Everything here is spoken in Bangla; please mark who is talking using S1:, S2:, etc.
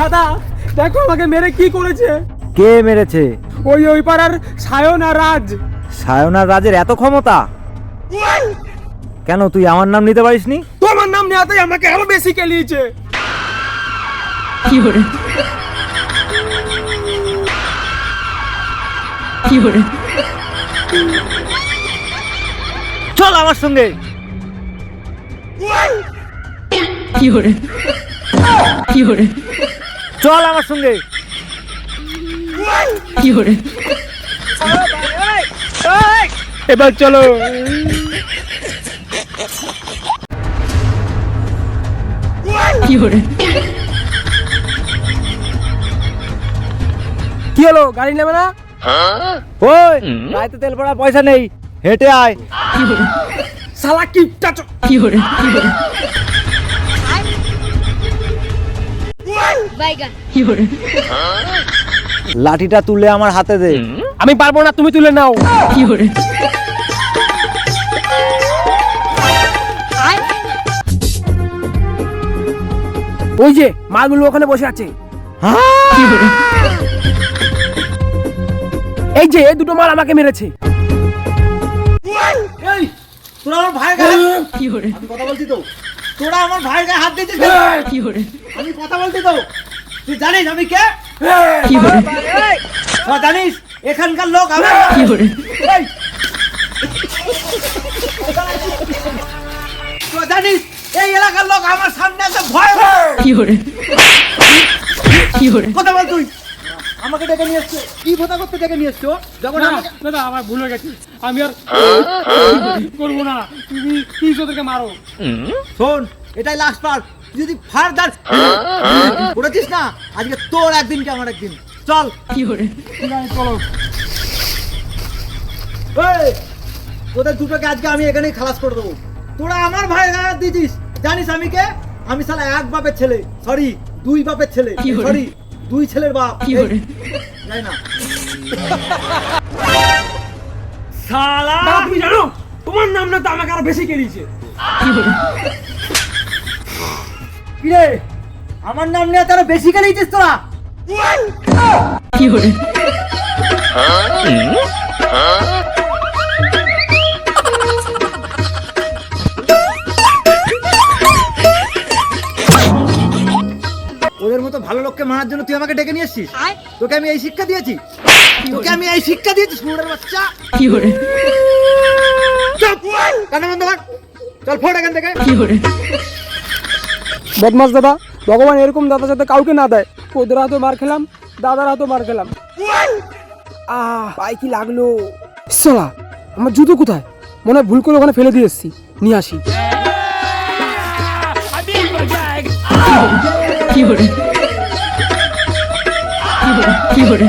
S1: দাদা দেখো আমাকে মেরে কি করেছে।
S2: কে মেরেছে?
S1: ওই পাড়ার সায়ন আর রাজ।
S2: সায়ন আর রাজের এত ক্ষমতা? কেন তুই আমার নাম নিতে পারিসনি?
S1: তোমার নাম নেওয়াতেই আমাকে আরো বেশি কেলিয়েছে।
S3: কি করে কি করে
S2: চল আমার সঙ্গে।
S3: কি করে কি করে
S2: চল আমার সঙ্গে।
S3: কি করে
S1: এবার চলো।
S3: কি করে
S1: কি হলো গাড়ি নেবে না?
S2: ওই গাড়িতে তেল ভরা পয়সা নেই, হেঁটে আয়।
S3: কি করে
S1: শালা কিপটা
S3: কি করে কি করে
S4: বাইগান
S3: কি করে
S2: লাঠিটা তুলে আমার হাতে দে।
S1: আমি পারবো না, তুমি তুলে নাও।
S3: কি করে
S1: ওই যে মালগুলো ওখানে বসে আছে।
S3: কি করে
S1: এই যে এই দুটো মাল আমাকে মেরেছে।
S2: এই তোরা আমার ভাইয়ের গায়ে
S3: কি করে
S2: আমি কথা বলছি তো, তোরা আমার ভাইয়ের গায়ে হাত দিয়েছিস।
S3: কি করে
S2: আমি কথা বলছি তো, তুই জানিস আমি কে?
S3: কি করে
S2: তোরা জানিস এখানকার লোক আমি।
S3: কি করে
S2: এই, তোরা জানিস এই এলাকার লোক আমার সামনে আছে ভয়।
S3: কি করে কি করে
S2: কথা বল তুই। আমাকে ডেকে নিয়ে এসছো, কি কথা করতে ডেকে নিয়ে এসছো? যখন আমাকে
S1: দাদা আমার ভুল হয়ে গেছে, আমি আর করবো না। তুমি প্লিজ ওদেরকে মারো।
S2: শোন, এটাই লাস্ট বার। তুই যদি ফার্দার করেছিস না, আজকে তোর একদিন কি আমার একদিন। চল।
S3: কি করে
S1: চলো।
S2: এই, তোদের দুটোকে আজকে আমি এখানেই খালাস করে দেবো। তোরা আমার ভাইয়ের গায়ে হাত দিয়েছিস। জানিস আমি কে? আমি শালা এক বাপের ছেলে, সরি দুই বাপের ছেলে,
S3: কি বলে?
S2: সরি দুই ছেলের বাপ।
S3: কি করে
S2: যাই না
S1: শালা তুমি জানো তোমার নাম না তো আমাকে আরো বেশি কেলিয়েছে।
S3: কি করে
S2: কিরে, আমার নাম নিয়ে তারা বেশি গেলেইছিস তোরা।
S3: কি করে
S2: ওদের মতো ভালো লোককে মারার জন্য তুই আমাকে ডেকে নিয়ে এসছিস?
S4: আয়
S2: তোকে আমি এই শিক্ষা দিয়েছি? তোকে আমি এই শিক্ষা দিয়েছি শুয়োরের বাচ্চা?
S3: কি করে
S2: চুপ! কান্না বন্ধ কর। চল ফোট এখান থেকে।
S3: কি করে
S1: বদমাস দাদা, ভগবান এরকম দাদা যাতে কাউকে না দেয়। ওদের হাতে মার খেলাম, দাদার হাতে মার খেলাম। পায়ে কি লাগলো। শালা আমার জুতো কোথায়? মনে হয় ভুল করে ওখানে ফেলে দিয়ে এসেছি, নিয়ে আসি।
S3: কি করে কি করে কি করে